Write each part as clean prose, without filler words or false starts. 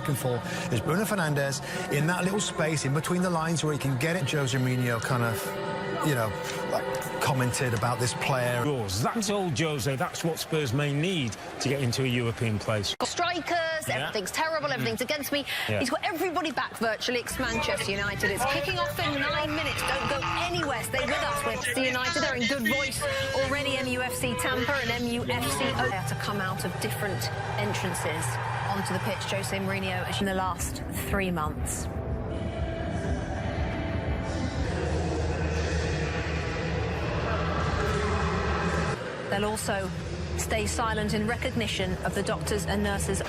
looking for is Bruno Fernandes in that little space in between the lines where he can get it. Jose Mourinho kind of, you know, like commented about this player. That's old Jose. That's what Spurs may need to get into a European place. Strikers, everything's terrible, everything's against me. He's got everybody back virtually, ex-Manchester United. It's kicking off in 9 minutes. Don't go anywhere. Stay with us. Manchester United, they're in good voice already. MUFC Tampa and MUFC to come out of different entrances onto the pitch. Jose Mourinho in the last 3 months. They'll also stay silent in recognition of the doctors and nurses.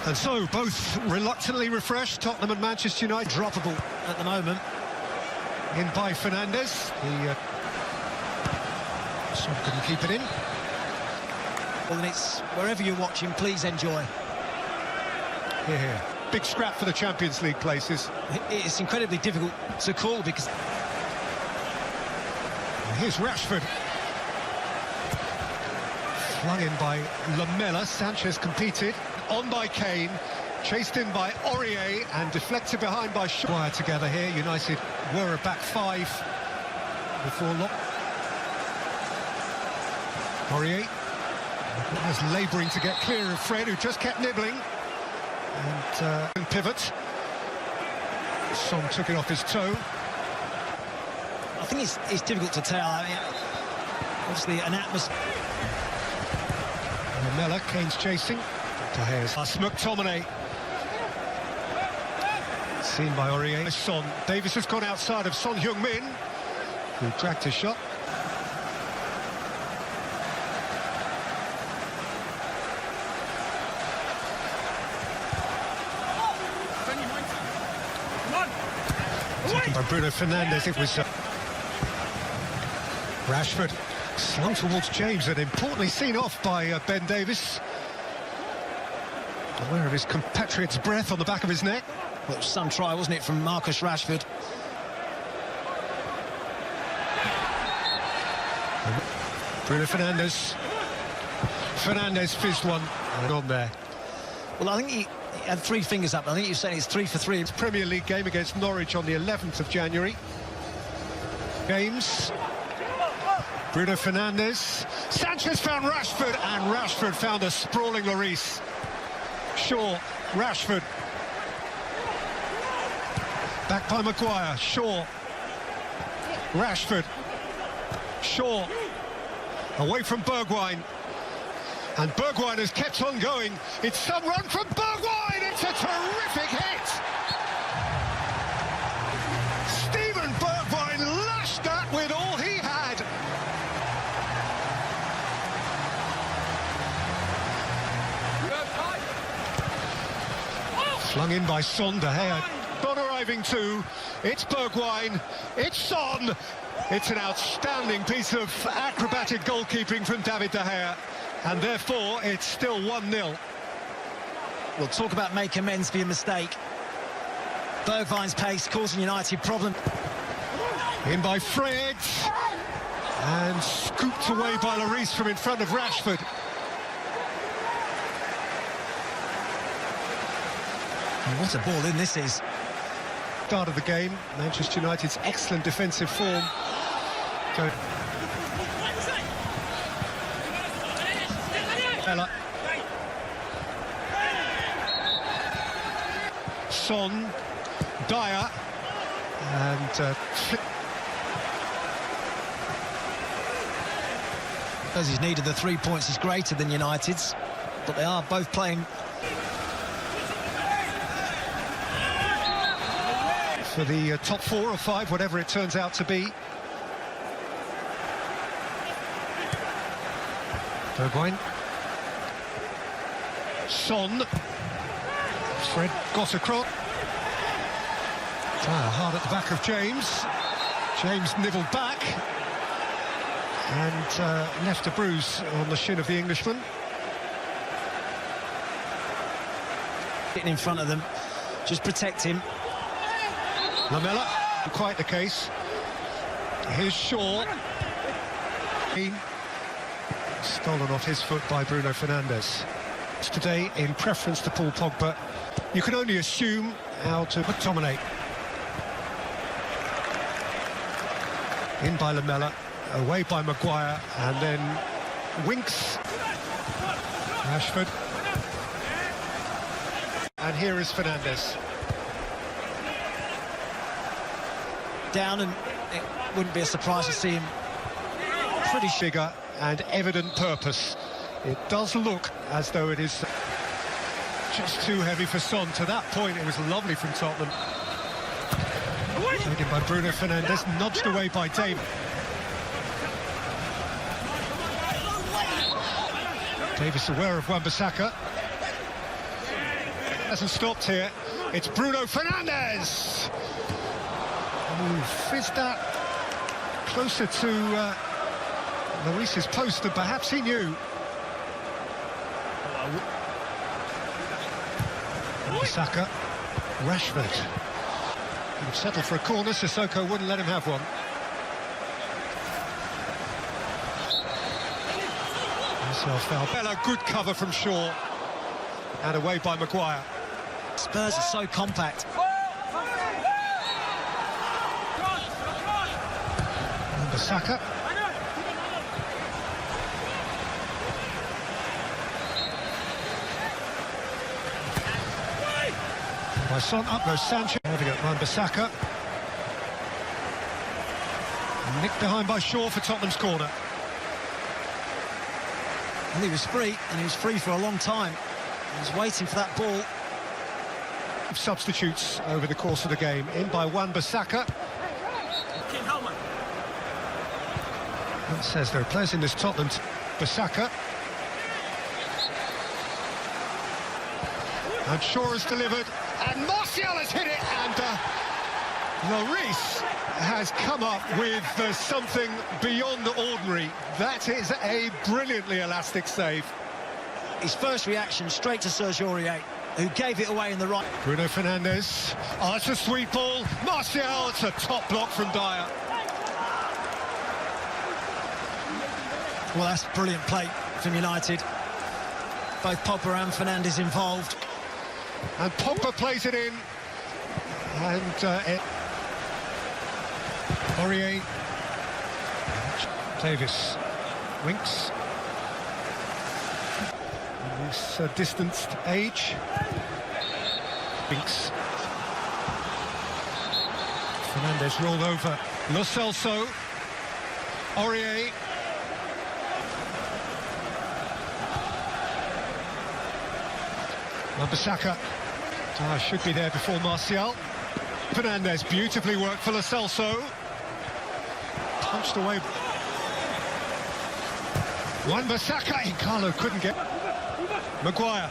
And so, both reluctantly refreshed, Tottenham and Manchester United. Droppable at the moment. In by Fernandes. Son couldn't keep it in. Well, then it's wherever you're watching, please enjoy. Here. Big scrap for the Champions League places. It's incredibly difficult to call because... Here's Rashford. Flung in by Lamela. Sanchez competed. On by Kane. Chased in by Aurier and deflected behind by Shaw. Together here. United were a back five before lock. Aurier was labouring to get clear of Fred, who just kept nibbling. And pivot. Son took it off his toe. I think it's difficult to tell. I mean, obviously an atmosphere. Lamela, Kane's chasing. McTominay. Seen by Aurier. Son. Davis has gone outside of Son Heung-min, who dragged his shot. Taken by Bruno Fernandes. It was Rashford slung towards James and importantly seen off by Ben Davis. Aware of his compatriot's breath on the back of his neck. Well, it was some try, wasn't it, from Marcus Rashford? Bruno Fernandes. Fernandes fizzed one and on there. Well, I think he had 3 fingers up. I think you're saying it's 3 for 3. It's Premier League game against Norwich on the 11th of January. James. Bruno Fernandes. Sanchez found Rashford, and Rashford found a sprawling Lloris. Shaw. Rashford. Back by Maguire. Shaw. Rashford. Shaw. Away from Bergwijn. And Bergwijn has kept on going. It's some run from Bergwijn. It's a terrific hit. Steven Bergwijn lashed that with all he had. Flung in by Son. De Gea. Not arriving too. It's Bergwijn. It's Son. It's an outstanding piece of acrobatic goalkeeping from David De Gea. And therefore, it's still 1-0. We'll talk about make amends for your mistake. Bergwijn's pace causing United problem. In by Fred. And scooped away by Lloris from in front of Rashford. And what a ball in this is. Start of the game, Manchester United's excellent defensive form. Son, Dyer, and Because his need of the 3 points is greater than United's, but they are both playing for the top 4 or 5, whatever it turns out to be. Bergwijn. Son. Fred got across. Hard at the back of James. James nibbled back. And left a bruise on the shin of the Englishman. getting in front of them. Just protect him. Lamela, quite the case. Here's Shaw. Stolen off his foot by Bruno Fernandes. today in preference to Paul Pogba. You can only assume how to McTominay. In by Lamela, away by Maguire, and then Winks. Rashford. And here is Fernandes. Down, and it wouldn't be a surprise to see him Pretty bigger and evident purpose. It does look as though it is just too heavy for Son. To that point, it was lovely from Tottenham. Taken by Bruno Fernandes, nudged away by David. Davis aware of Wan-Bissaka. Hasn't stopped here. It's Bruno Fernandes. Fizzed that closer to Lloris's post than perhaps he knew. Wan-Bissaka, Rashford. He would settle for a corner. Sissoko wouldn't let him have one. Bella, good cover from Shaw. And away by Maguire. Spurs are so compact. Wan-Bissaka. By Son, up goes Sanchez. Having it, Wan-Bissaka. Nicked behind by Shaw for Tottenham's corner. And he was free, and he was free for a long time. He was waiting for that ball. Substitutes over the course of the game. In by Wan-Bissaka. That says there are players in this Tottenham. Bissaka. And Shaw has delivered. And Martial has hit it. And Lloris has come up with something beyond the ordinary. That is a brilliantly elastic save. His first reaction straight to Serge Aurier, who gave it away in the right. Bruno Fernandes. Oh, it's a sweet ball. Martial, it's a top block from Dyer. Well, that's brilliant play from United. Both Pogba and Fernandes involved. And Pogba plays it in. And Aurier. Davis. Winks. In this distanced age. Winks. Fernandes rolled over. Lo Celso. Aurier. Wan-Bissaka. Should be there before Martial. Fernandes, beautifully worked for Lo Celso. Punched away. Wan-Bissaka. Carlo couldn't get. Maguire.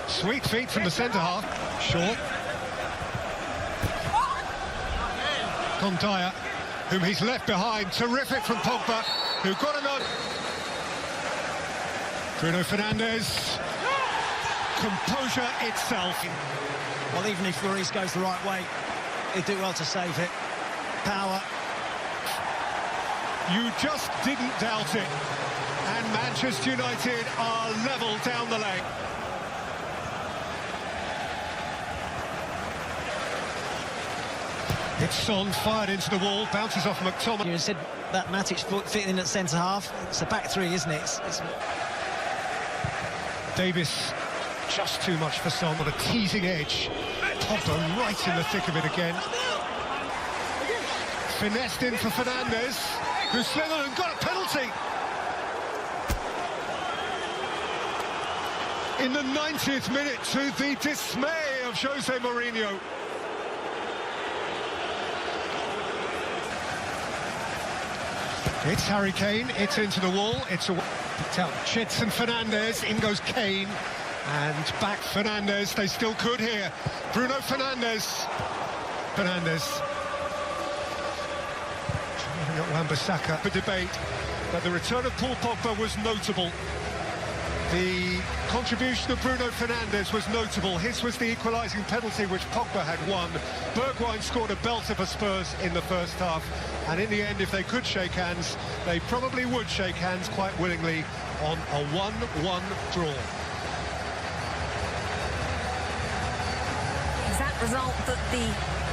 Sweet feet from the centre half. Short. Dyer, whom he's left behind. Terrific from Pogba, who got another. Bruno Fernandes. Composure itself. Well, even if Lloris goes the right way, he'd do well to save it. Power. You just didn't doubt it. And Manchester United are level down the lane. It's Son, fired into the wall, bounces off McTominay. You said that Matic fitting in at centre-half. It's a back three, isn't it? It's... Davis, just too much for Son with a teasing edge. Pogba right in the thick of it again. Finessed in for Fernandes, who slithered and got a penalty. In the 90th minute, to the dismay of Jose Mourinho. It's Harry Kane, it's into the wall, it's a... Picked out Chedson Fernandes, in goes Kane, and back Fernandes, they still could here. Bruno Fernandes. Got Wan-Bissaka for debate, but the return of Paul Pogba was notable. The contribution of Bruno Fernandes was notable. His was the equalising penalty which Pogba had won. Bergwijn scored a belter for Spurs in the first half, and in the end, if they could shake hands, they probably would shake hands quite willingly on a 1-1 draw. result that the